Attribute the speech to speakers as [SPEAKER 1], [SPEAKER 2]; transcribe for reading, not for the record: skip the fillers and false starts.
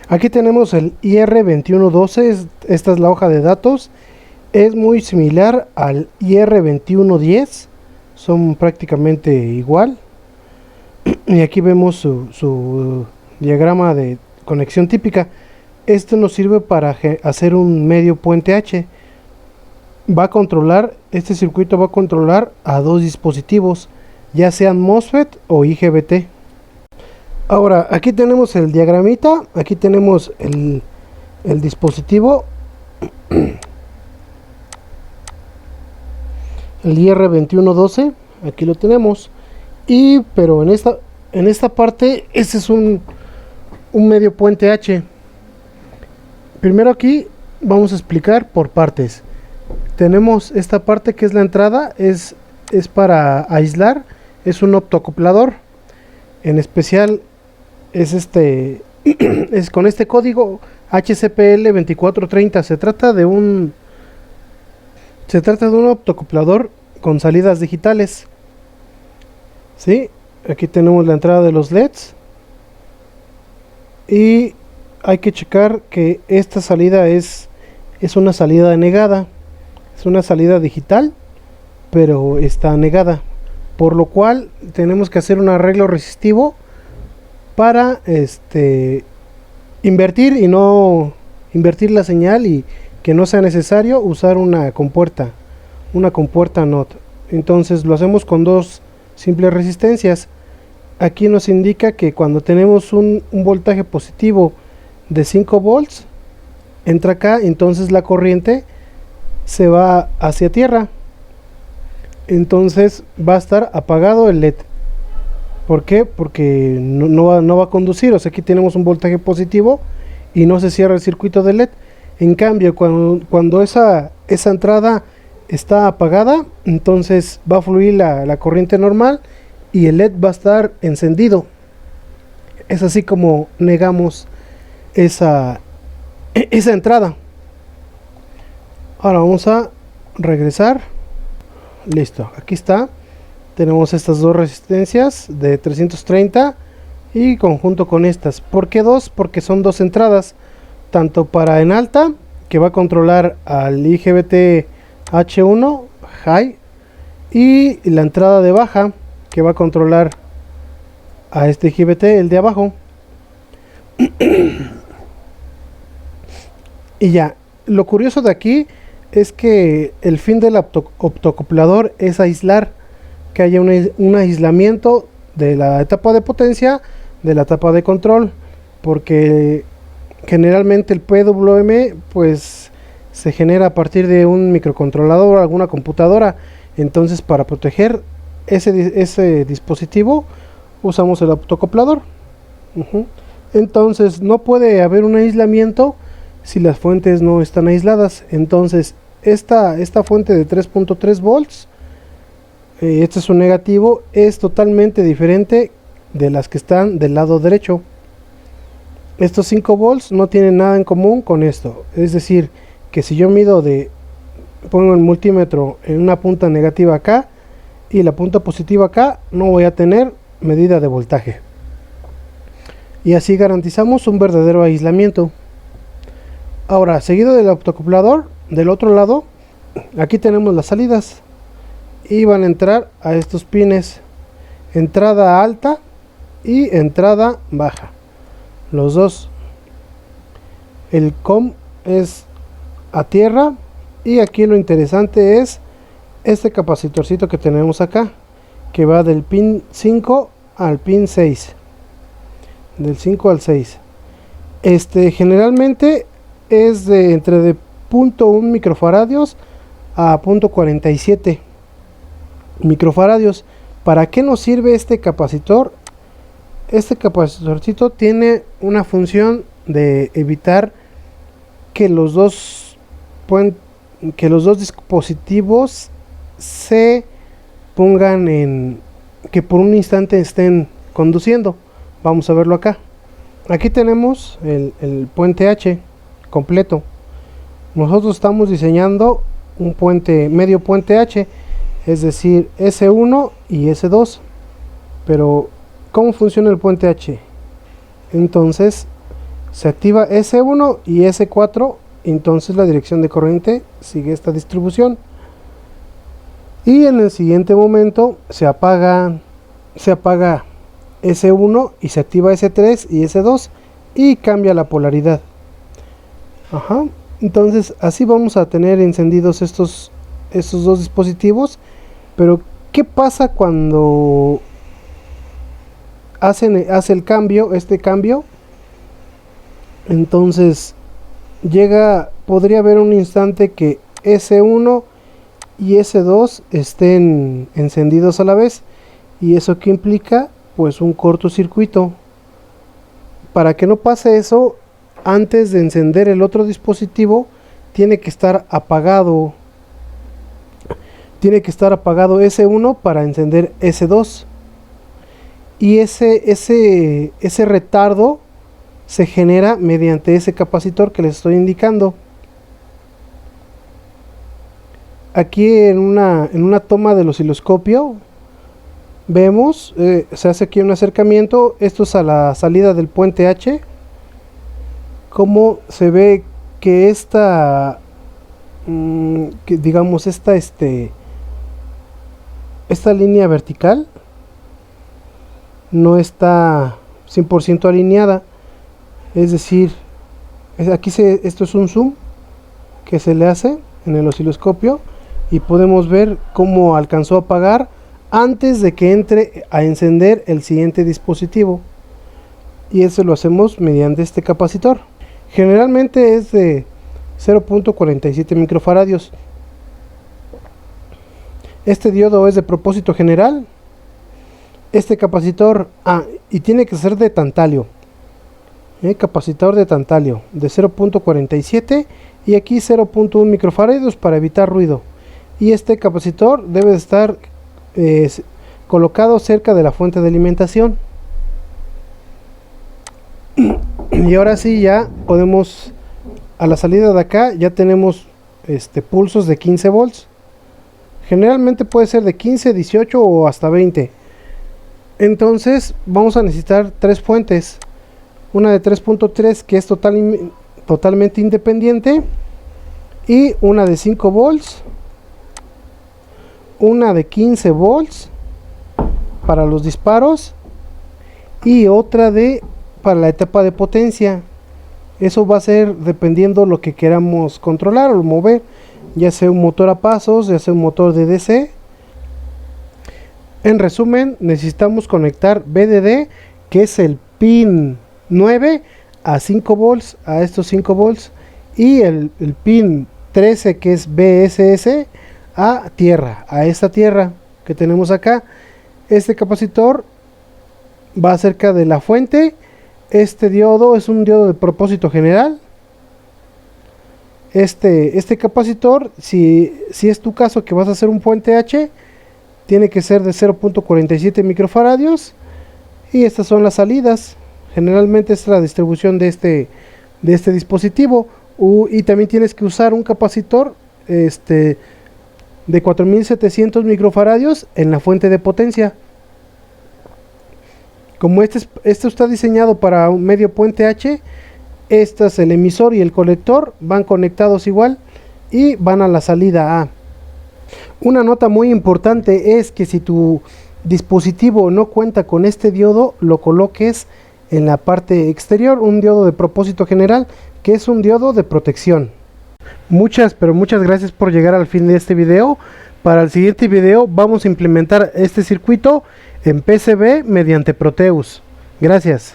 [SPEAKER 1] Aquí tenemos el IR2112, esta es la hoja de datos. Es muy similar al IR2110, son prácticamente igual. Y aquí vemos su diagrama de conexión típica. Esto nos sirve para hacer un medio puente H. Este circuito va a controlar a dos dispositivos, ya sean MOSFET o IGBT. Ahora, aquí tenemos el diagramita, aquí tenemos el dispositivo, el IR2112, aquí lo tenemos, pero en esta parte, este es un medio puente H. Primero aquí vamos a explicar por partes. Tenemos esta parte que es la entrada, es para aislar, es un optoacoplador, en especial es con este código HCPL2430. Se trata de un optoacoplador con salidas digitales. ¿Sí? Aquí tenemos la entrada de los LEDs y hay que checar que esta salida es una salida denegada, es una salida digital, pero está negada, por lo cual tenemos que hacer un arreglo resistivo para invertir y no invertir la señal, y que no sea necesario usar una compuerta NOT. Entonces lo hacemos con dos simples resistencias. Aquí nos indica que cuando tenemos un voltaje positivo de 5 volts, entra acá, entonces la corriente se va hacia tierra, entonces va a estar apagado el LED. ¿Por qué? Porque no va a conducir. O sea, aquí tenemos un voltaje positivo y no se cierra el circuito de LED. En cambio, cuando esa entrada está apagada, entonces va a fluir la corriente normal y el LED va a estar encendido. Es así como negamos esa entrada. Ahora vamos a regresar. Listo, aquí está. Tenemos estas dos resistencias de 330 y conjunto con estas. ¿Por qué dos? Porque son dos entradas, tanto para en alta, que va a controlar al IGBT H1 High, y la entrada de baja, que va a controlar a este IGBT, el de abajo. Y ya, lo curioso de aquí es que el fin del optoacoplador es aislar, que haya un aislamiento de la etapa de potencia de la etapa de control, porque generalmente el PWM pues se genera a partir de un microcontrolador o alguna computadora. Entonces, para proteger ese dispositivo usamos el optoacoplador. Entonces no puede haber un aislamiento si las fuentes no están aisladas. Entonces esta fuente de 3.3 volts, este es un negativo, es totalmente diferente de las que están del lado derecho. Estos 5 volts no tienen nada en común con esto. Es decir, que si yo pongo el multímetro en una punta negativa acá y la punta positiva acá, no voy a tener medida de voltaje. Y así garantizamos un verdadero aislamiento. Ahora, seguido del optoacoplador, del otro lado, aquí tenemos las salidas y van a entrar a estos pines: entrada alta y entrada baja, los dos. El COM es a tierra, y aquí lo interesante es este capacitorcito que tenemos acá, que va del pin 5 al pin 6, del 5 al 6. Generalmente es entre 0.1 microfaradios a 0.47 microfaradios. ¿Para qué nos sirve este capacitor? Este capacitorcito tiene una función de evitar que los dos dispositivos se pongan que por un instante estén conduciendo. Vamos a verlo acá. Aquí tenemos el puente H completo. Nosotros estamos diseñando un medio puente H, es decir, S1 y S2. Pero ¿cómo funciona el puente H? Entonces se activa S1 y S4, entonces la dirección de corriente sigue esta distribución. Y en el siguiente momento se apaga S1 y se activa S3 y S2 y cambia la polaridad. Entonces así vamos a tener encendidos estos dos dispositivos. Pero ¿qué pasa cuando hace el cambio, este cambio? Entonces podría haber un instante que S1 y S2 estén encendidos a la vez, y eso que implica pues un cortocircuito. Para que no pase eso, antes de encender el otro dispositivo tiene que estar apagado S1 para encender S2, y ese retardo se genera mediante ese capacitor que les estoy indicando. Aquí en una toma del osciloscopio vemos, se hace aquí un acercamiento. Esto es a la salida del puente H. Como se ve que esta línea vertical no está 100% alineada, es decir, esto es un zoom que se le hace en el osciloscopio, y podemos ver cómo alcanzó a apagar antes de que entre a encender el siguiente dispositivo, y eso lo hacemos mediante este capacitor. Generalmente es de 0.47 microfaradios. Este diodo es de propósito general. Este capacitor, y tiene que ser de tantalio, capacitor de tantalio de 0.47, y aquí 0.1 microfaradios para evitar ruido. Y este capacitor debe de estar colocado cerca de la fuente de alimentación. Y ahora sí, ya podemos, a la salida de acá ya tenemos pulsos de 15 volts. Generalmente puede ser de 15, 18 o hasta 20. Entonces vamos a necesitar tres fuentes. Una de 3.3 que es totalmente independiente, y una de 5 volts, una de 15 volts para los disparos, y otra para la etapa de potencia. Eso va a ser dependiendo lo que queramos controlar o mover, ya sea un motor a pasos, ya sea un motor de DC. En resumen, necesitamos conectar VDD, que es el pin 9, a 5 volts, a estos 5 volts, y el pin 13, que es BSS, a tierra, a esta tierra que tenemos acá. Este capacitor va cerca de la fuente. Este diodo es un diodo de propósito general. Este capacitor, si es tu caso que vas a hacer un puente H, tiene que ser de 0.47 microfaradios, y estas son las salidas. Generalmente es la distribución de este dispositivo. Y también tienes que usar un capacitor de 4700 microfaradios en la fuente de potencia. Como este está diseñado para un medio puente H, el emisor y el colector van conectados igual y van a la salida A. Una nota muy importante es que si tu dispositivo no cuenta con este diodo, lo coloques en la parte exterior, un diodo de propósito general, que es un diodo de protección. Muchas gracias por llegar al fin de este video. Para el siguiente video vamos a implementar este circuito en PCB mediante Proteus. Gracias.